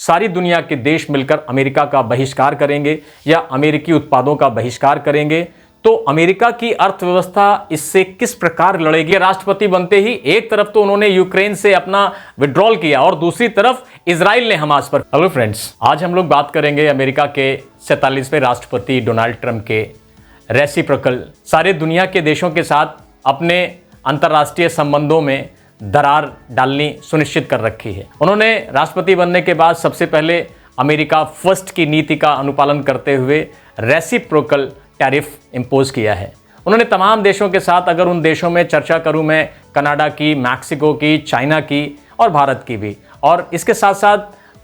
सारी दुनिया के देश मिलकर अमेरिका का बहिष्कार करेंगे या अमेरिकी उत्पादों का बहिष्कार करेंगे तो अमेरिका की अर्थव्यवस्था इससे किस प्रकार लड़ेगी। राष्ट्रपति बनते ही एक तरफ तो उन्होंने यूक्रेन से अपना विड्रॉल किया और दूसरी तरफ इजराइल ने हमास पर। हेलो फ्रेंड्स, आज हम लोग बात करेंगे अमेरिका के 47वें राष्ट्रपति डोनाल्ड ट्रंप के रेसिप्रोकल सारे दुनिया के देशों के साथ अपने अंतर्राष्ट्रीय संबंधों में दरार डालनी सुनिश्चित कर रखी है। उन्होंने राष्ट्रपति बनने के बाद सबसे पहले अमेरिका फर्स्ट की नीति का अनुपालन करते हुए रेसिप्रोकल टैरिफ इंपोज किया है। उन्होंने तमाम देशों के साथ, अगर उन देशों में चर्चा करूं मैं, कनाडा की, मैक्सिको की, चाइना की और भारत की भी, और इसके साथ साथ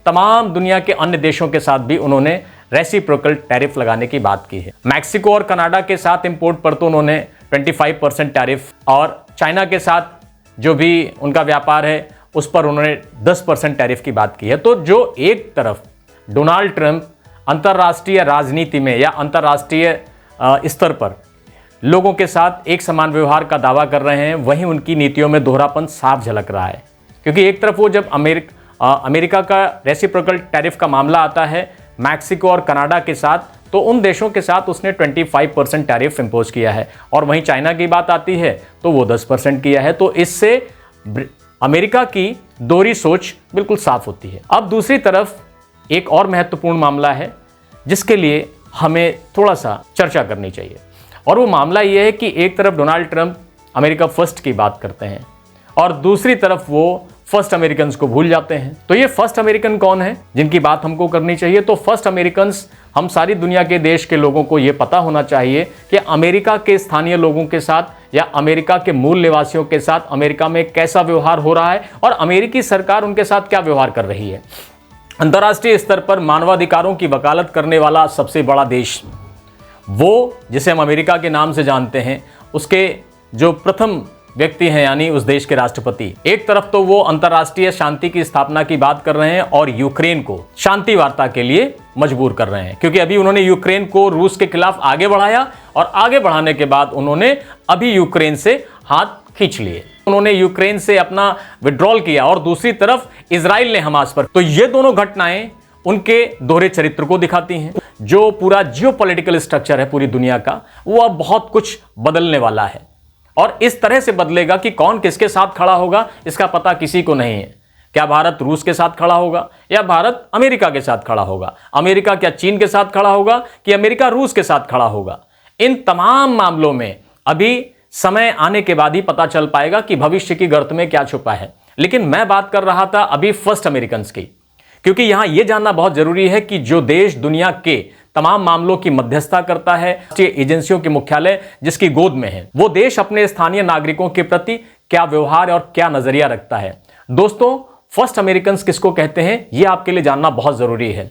तमाम दुनिया के अन्य देशों के साथ भी उन्होंने रेसिप्रोकल टैरिफ लगाने की बात की है। मैक्सिको और कनाडा के साथ इंपोर्ट पर तो उन्होंने 25% टैरिफ और चाइना के साथ जो भी उनका व्यापार है उस पर उन्होंने 10% टैरिफ की बात की है। तो जो एक तरफ डोनाल्ड ट्रंप अंतर्राष्ट्रीय राजनीति में या अंतर्राष्ट्रीय स्तर पर लोगों के साथ एक समान व्यवहार का दावा कर रहे हैं, वहीं उनकी नीतियों में दोहरापन साफ झलक रहा है। क्योंकि एक तरफ वो जब अमेरिका का रेसिप्रोकल टैरिफ का मामला आता है मैक्सिको और कनाडा के साथ, तो उन देशों के साथ उसने 25% टैरिफ इंपोज किया है, और वहीं चाइना की बात आती है तो वो 10% किया है। तो इससे अमेरिका की दोहरी सोच बिल्कुल साफ होती है। अब दूसरी तरफ एक और महत्वपूर्ण मामला है जिसके लिए हमें थोड़ा सा चर्चा करनी चाहिए, और वो मामला ये है कि एक तरफ डोनाल्ड ट्रंप अमेरिका फर्स्ट की बात करते हैं और दूसरी तरफ वो फर्स्ट अमेरिकन को भूल जाते हैं। तो ये फर्स्ट अमेरिकन कौन है जिनकी बात हमको करनी चाहिए? तो फर्स्ट अमेरिकन, हम सारी दुनिया के देश के लोगों को ये पता होना चाहिए कि अमेरिका के स्थानीय लोगों के साथ या अमेरिका के मूल निवासियों के साथ अमेरिका में कैसा व्यवहार हो रहा है और अमेरिकी सरकार उनके साथ क्या व्यवहार कर रही है। अंतर्राष्ट्रीय स्तर पर मानवाधिकारों की वकालत करने वाला सबसे बड़ा देश, वो जिसे हम अमेरिका के नाम से जानते हैं, उसके जो प्रथम व्यक्ति हैं यानी उस देश के राष्ट्रपति, एक तरफ तो वो अंतर्राष्ट्रीय शांति की स्थापना की बात कर रहे हैं और यूक्रेन को शांति वार्ता के लिए मजबूर कर रहे हैं। क्योंकि अभी उन्होंने यूक्रेन को रूस के खिलाफ आगे बढ़ाया और आगे बढ़ाने के बाद उन्होंने अभी यूक्रेन से हाथ खींच लिए। उन्होंने यूक्रेन से अपना विड्रॉल किया और दूसरी तरफ इजराइल ने हमास पर। तो ये दोनों घटनाएं उनके दोहरे चरित्र को दिखाती हैं। जो पूरा जियोपॉलिटिकल स्ट्रक्चर है पूरी दुनिया का, वो अब बहुत कुछ बदलने वाला है, और इस तरह से बदलेगा कि कौन किसके साथ खड़ा होगा इसका पता किसी को नहीं है। क्या भारत रूस के साथ खड़ा होगा या भारत अमेरिका के साथ खड़ा होगा? अमेरिका क्या चीन के साथ खड़ा होगा कि अमेरिका रूस के साथ खड़ा होगा? इन तमाम मामलों में अभी समय आने के बाद ही पता चल पाएगा कि भविष्य की गर्त में क्या छुपा है। लेकिन मैं बात कर रहा था अभी फर्स्ट अमेरिकन की, क्योंकि यहां यह जानना बहुत जरूरी है कि जो देश दुनिया के तमाम मामलों की मध्यस्थता करता है, राष्ट्रीय एजेंसियों के मुख्यालय जिसकी गोद में है, वो देश अपने स्थानीय नागरिकों के प्रति क्या व्यवहार और क्या नजरिया रखता है। दोस्तों, फर्स्ट अमेरिकन किसको कहते हैं ये आपके लिए जानना बहुत जरूरी है।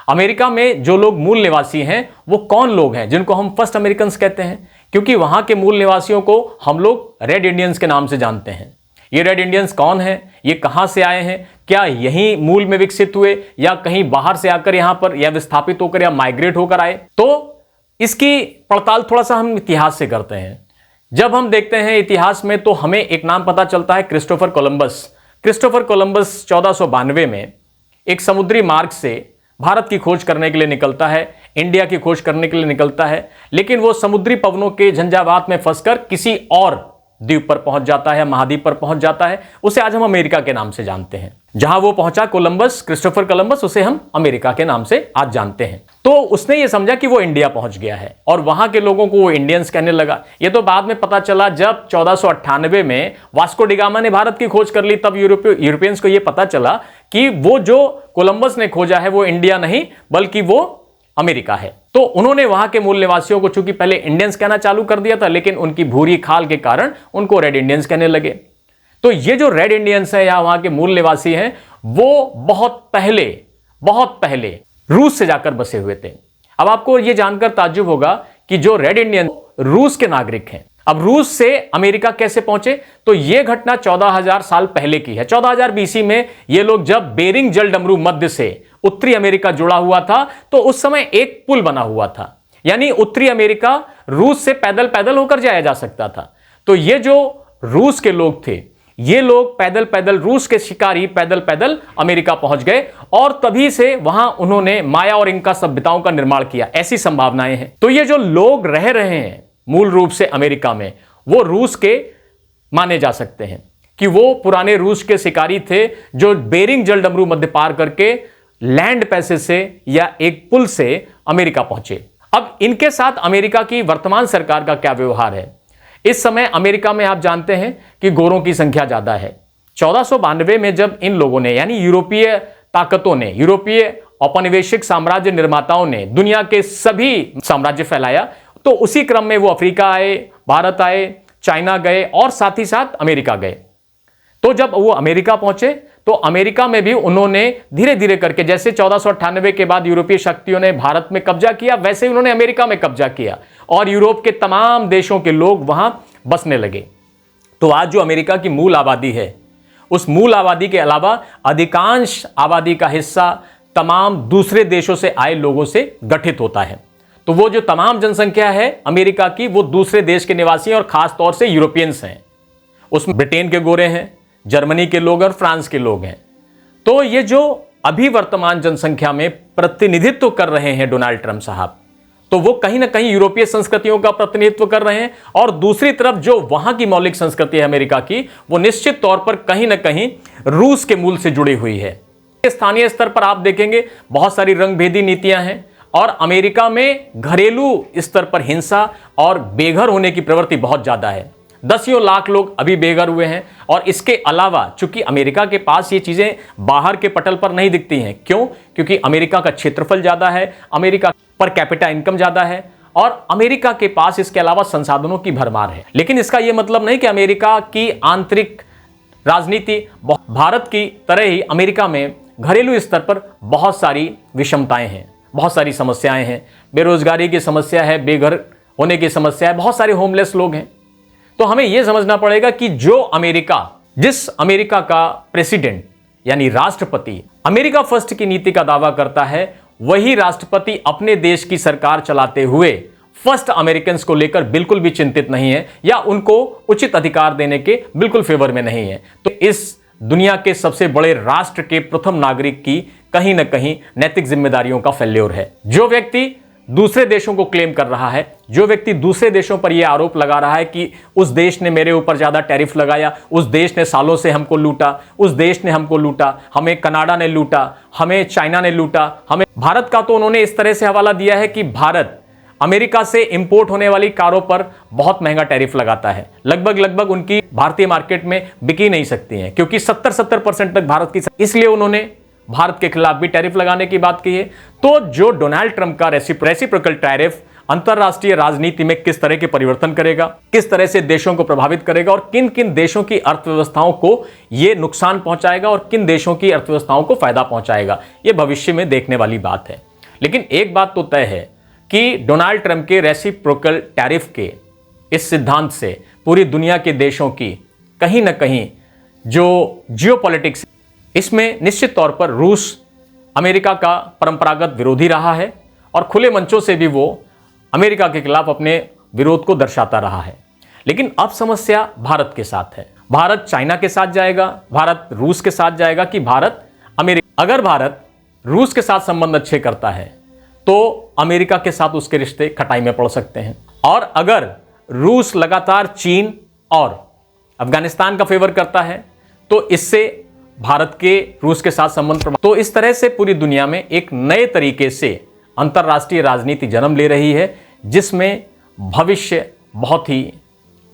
अमेरिका में जो लोग मूल निवासी हैं वो कौन लोग हैं जिनको हम फर्स्ट अमेरिकन कहते हैं? क्योंकि वहां के मूल निवासियों को हम लोग रेड इंडियंस के नाम से जानते हैं। ये रेड इंडियंस कौन हैं? ये कहां से आए हैं? क्या यहीं मूल में विकसित हुए या कहीं बाहर से आकर यहां पर या विस्थापित होकर या माइग्रेट होकर आए? तो इसकी पड़ताल थोड़ा सा हम इतिहास से करते हैं। जब हम देखते हैं इतिहास में तो हमें एक नाम पता चलता है, क्रिस्टोफर कोलंबस। क्रिस्टोफर कोलंबस 1492 में एक समुद्री मार्ग से भारत की खोज करने के लिए निकलता है, इंडिया की खोज करने के लिए निकलता है, लेकिन वो समुद्री पवनों के झंझावात में फंसकर किसी और द्वीप पर पहुंच जाता है, महाद्वीप पर पहुंच जाता है। उसे आज हम अमेरिका के नाम से जानते हैं। जहां वो पहुंचा कोलंबस, क्रिस्टोफर कोलंबस, उसे हम अमेरिका के नाम से आज जानते हैं। तो उसने ये समझा कि वो इंडिया पहुंच गया है और वहां के लोगों को वो इंडियंस कहने लगा। ये तो बाद में पता चला जब 1498 में वास्को डी गामा ने भारत की खोज कर ली, तब यूरोपियंस को ये पता चला कि वो जो कोलंबस ने खोजा है वो इंडिया नहीं बल्कि वो अमेरिका है। तो उन्होंने वहां के मूल निवासियों को चूंकि पहले इंडियंस कहना चालू कर दिया था, लेकिन उनकी भूरी खाल के कारण उनको रेड इंडियंस कहने लगे। तो ये जो रेड इंडियंस है या वहां के मूल निवासी हैं, वो बहुत पहले रूस से जाकर बसे हुए थे। अब आपको यह जानकर ताज्जुब होगा कि जो रेड इंडियन रूस के नागरिक हैं, अब रूस से अमेरिका कैसे पहुंचे? तो यह घटना 14,000 साल पहले की है। 14,000 बीसी में ये लोग जब बेरिंग जलडमरू मध्य से उत्तरी अमेरिका जुड़ा हुआ था तो उस समय एक पुल बना हुआ था, यानी उत्तरी अमेरिका रूस से पैदल होकर जाया जा सकता था। तो ये जो रूस के लोग थे ये लोग पैदल पैदल, रूस के शिकारी पैदल पैदल अमेरिका पहुंच गए और तभी से वहां उन्होंने माया और इंका सभ्यताओं का निर्माण किया, ऐसी संभावनाएं हैं। तो ये जो लोग रह रहे हैं मूल रूप से अमेरिका में, वो रूस के माने जा सकते हैं कि वो पुराने रूस के शिकारी थे जो बेरिंग जलडमरू मध्य पार करके लैंड पैसेज से या एक पुल से अमेरिका पहुंचे। अब इनके साथ अमेरिका की वर्तमान सरकार का क्या व्यवहार है? इस समय अमेरिका में आप जानते हैं कि गोरों की संख्या ज्यादा है। 1492 में जब इन लोगों ने, यानी यूरोपीय ताकतों ने, यूरोपीय औपनिवेशिक साम्राज्य निर्माताओं ने दुनिया के सभी साम्राज्य फैलाया, तो उसी क्रम में वो अफ्रीका आए, भारत आए, चाइना गए और साथ ही साथ अमेरिका गए। तो जब वो अमेरिका पहुंचे तो अमेरिका में भी उन्होंने धीरे धीरे करके, जैसे 1498 के बाद यूरोपीय शक्तियों ने भारत में कब्जा किया, वैसे ही उन्होंने अमेरिका में कब्जा किया और यूरोप के तमाम देशों के लोग वहां बसने लगे। तो आज जो अमेरिका की मूल आबादी है, उस मूल आबादी के अलावा अधिकांश आबादी का हिस्सा तमाम दूसरे देशों से आए लोगों से गठित होता है। तो वो जो तमाम जनसंख्या है अमेरिका की, वो दूसरे देश के निवासी और खास तौर से यूरोपियंस हैं। उसमें ब्रिटेन के गोरे हैं, जर्मनी के लोग और फ्रांस के लोग हैं। तो ये जो अभी वर्तमान जनसंख्या में प्रतिनिधित्व कर रहे हैं डोनाल्ड ट्रंप साहब, तो वो कहीं ना कहीं यूरोपीय संस्कृतियों का प्रतिनिधित्व कर रहे हैं और दूसरी तरफ जो वहां की मौलिक संस्कृति है अमेरिका की, वो निश्चित तौर पर कहीं ना कहीं रूस के मूल से जुड़ी हुई है। स्थानीय स्तर पर आप देखेंगे बहुत सारी रंगभेदी नीतियां हैं और अमेरिका में घरेलू स्तर पर हिंसा और बेघर होने की प्रवृत्ति बहुत ज्यादा है। दसियों लाख लोग अभी बेघर हुए हैं और इसके अलावा चूंकि अमेरिका के पास ये चीजें बाहर के पटल पर नहीं दिखती हैं। क्यों? क्योंकि अमेरिका का क्षेत्रफल ज्यादा है, अमेरिका पर कैपिटा इनकम ज्यादा है और अमेरिका के पास इसके अलावा संसाधनों की भरमार है। लेकिन इसका यह मतलब नहीं कि अमेरिका की आंतरिक राजनीति भारत की तरह ही अमेरिका में घरेलू स्तर पर बहुत सारी विषमताएं हैं, बहुत सारी समस्याएं हैं। बेरोजगारी की समस्या है, बेघर होने की समस्या है, बहुत सारे होमलेस लोग हैं। तो हमें यह समझना पड़ेगा कि जिस अमेरिका का प्रेसिडेंट यानी राष्ट्रपति अमेरिका फर्स्ट की नीति का दावा करता है, वही राष्ट्रपति अपने देश की सरकार चलाते हुए फर्स्ट अमेरिकन्स को लेकर बिल्कुल भी चिंतित नहीं है या उनको उचित अधिकार देने के बिल्कुल फेवर में नहीं है। तो इस दुनिया के सबसे बड़े राष्ट्र के प्रथम नागरिक की कहीं ना कहीं नैतिक जिम्मेदारियों का फेल्योर है। जो व्यक्ति दूसरे देशों को क्लेम कर रहा है, जो व्यक्ति दूसरे देशों पर यह आरोप लगा रहा है कि उस देश ने मेरे ऊपर ज्यादा टैरिफ लगाया, उस देश ने सालों से हमको लूटा, उस देश ने हमको लूटा, हमें कनाडा ने लूटा, हमें चाइना ने लूटा, हमें भारत का तो उन्होंने इस तरह से हवाला दिया है कि भारत अमेरिका से इंपोर्ट होने वाली कारों पर बहुत महंगा टैरिफ लगाता है। लगभग उनकी भारतीय मार्केट में बिकी नहीं सकती हैं क्योंकि 70% तक भारत की, इसलिए उन्होंने भारत के खिलाफ भी टैरिफ लगाने की बात की है। तो जो डोनाल्ड ट्रंप का रेसिप्रोकल टैरिफ अंतरराष्ट्रीय राजनीति में किस तरह के परिवर्तन करेगा, किस तरह से देशों को प्रभावित करेगा और किन किन देशों की अर्थव्यवस्थाओं को यह नुकसान पहुंचाएगा और किन देशों की अर्थव्यवस्थाओं को फायदा पहुंचाएगा, यह भविष्य में देखने वाली बात है। लेकिन एक बात तो तय है कि डोनाल्ड ट्रंप के रेसिप्रोकल टैरिफ के इस सिद्धांत से पूरी दुनिया के देशों की कहीं ना कहीं जो जियोपॉलिटिक्स, इसमें निश्चित तौर पर रूस अमेरिका का परंपरागत विरोधी रहा है और खुले मंचों से भी वो अमेरिका के खिलाफ अपने विरोध को दर्शाता रहा है। लेकिन अब समस्या भारत के साथ है। भारत चाइना के साथ जाएगा, भारत रूस के साथ जाएगा कि भारत अमेरिका। अगर भारत रूस के साथ संबंध अच्छे करता है तो अमेरिका के साथ उसके रिश्ते खटाई में पड़ सकते हैं, और अगर रूस लगातार चीन और अफगानिस्तान का फेवर करता है तो इससे भारत के रूस के साथ संबंध, तो इस तरह से पूरी दुनिया में एक नए तरीके से अंतरराष्ट्रीय राजनीति जन्म ले रही है जिसमें भविष्य बहुत ही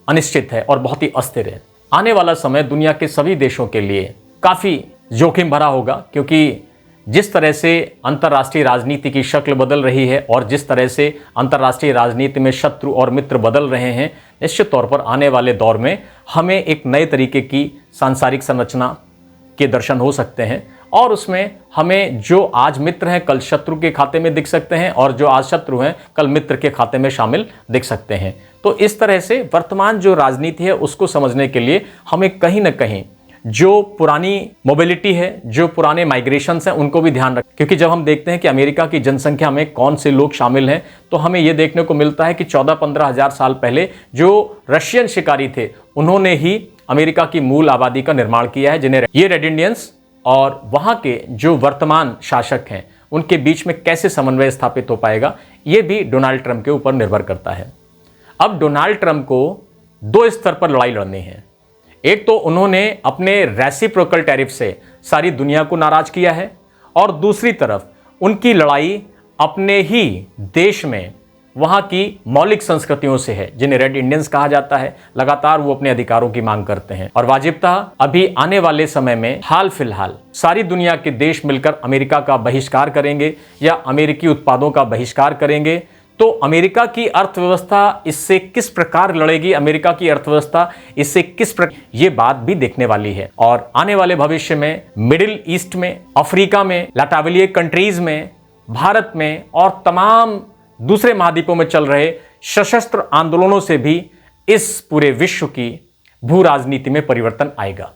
अनिश्चित है और बहुत ही अस्थिर है। आने वाला समय दुनिया के सभी देशों के लिए काफी जोखिम भरा होगा, क्योंकि जिस तरह से अंतरराष्ट्रीय राजनीति की शक्ल बदल रही है और जिस तरह से अंतरराष्ट्रीय राजनीति में शत्रु और मित्र बदल रहे हैं, निश्चित तौर पर आने वाले दौर में हमें एक नए तरीके की सांसारिक संरचना के दर्शन हो सकते हैं और उसमें हमें जो आज मित्र हैं कल शत्रु के खाते में दिख सकते हैं और जो आज शत्रु हैं कल मित्र के खाते में शामिल दिख सकते हैं। तो इस तरह से वर्तमान जो राजनीति है उसको समझने के लिए हमें कहीं ना कहीं जो पुरानी मोबिलिटी है, जो पुराने माइग्रेशंस हैं, उनको भी ध्यान रखें। क्योंकि जब हम देखते हैं कि अमेरिका की जनसंख्या में कौन से लोग शामिल हैं तो हमें यह देखने को मिलता है कि 14-15 हज़ार साल पहले जो रशियन शिकारी थे उन्होंने ही अमेरिका की मूल आबादी का निर्माण किया है, जिन्हें ये रेड इंडियंस और वहां के जो वर्तमान शासक हैं उनके बीच में कैसे समन्वय स्थापित हो पाएगा, ये भी डोनाल्ड ट्रंप के ऊपर निर्भर करता है। अब डोनाल्ड ट्रंप को दो स्तर पर लड़ाई लड़नी है। एक तो उन्होंने अपने रेसिप्रोकल टैरिफ से सारी दुनिया को नाराज किया है, और दूसरी तरफ उनकी लड़ाई अपने ही देश में वहां की मौलिक संस्कृतियों से है, जिन्हें रेड इंडियंस कहा जाता है। लगातार वो अपने अधिकारों की मांग करते हैं और वाजिबता अभी आने वाले समय में हाल फिलहाल सारी दुनिया के देश मिलकर अमेरिका का बहिष्कार करेंगे या अमेरिकी उत्पादों का बहिष्कार करेंगे, तो अमेरिका की अर्थव्यवस्था इससे किस प्रकार लड़ेगी, अमेरिका की अर्थव्यवस्था इससे किस प्रकार, ये बात भी देखने वाली है। और आने वाले भविष्य में मिडिल ईस्ट में, अफ्रीका में, लाटाविलिये कंट्रीज में, भारत में और तमाम दूसरे महाद्वीपों में चल रहे सशस्त्र आंदोलनों से भी इस पूरे विश्व की भू राजनीति में परिवर्तन आएगा।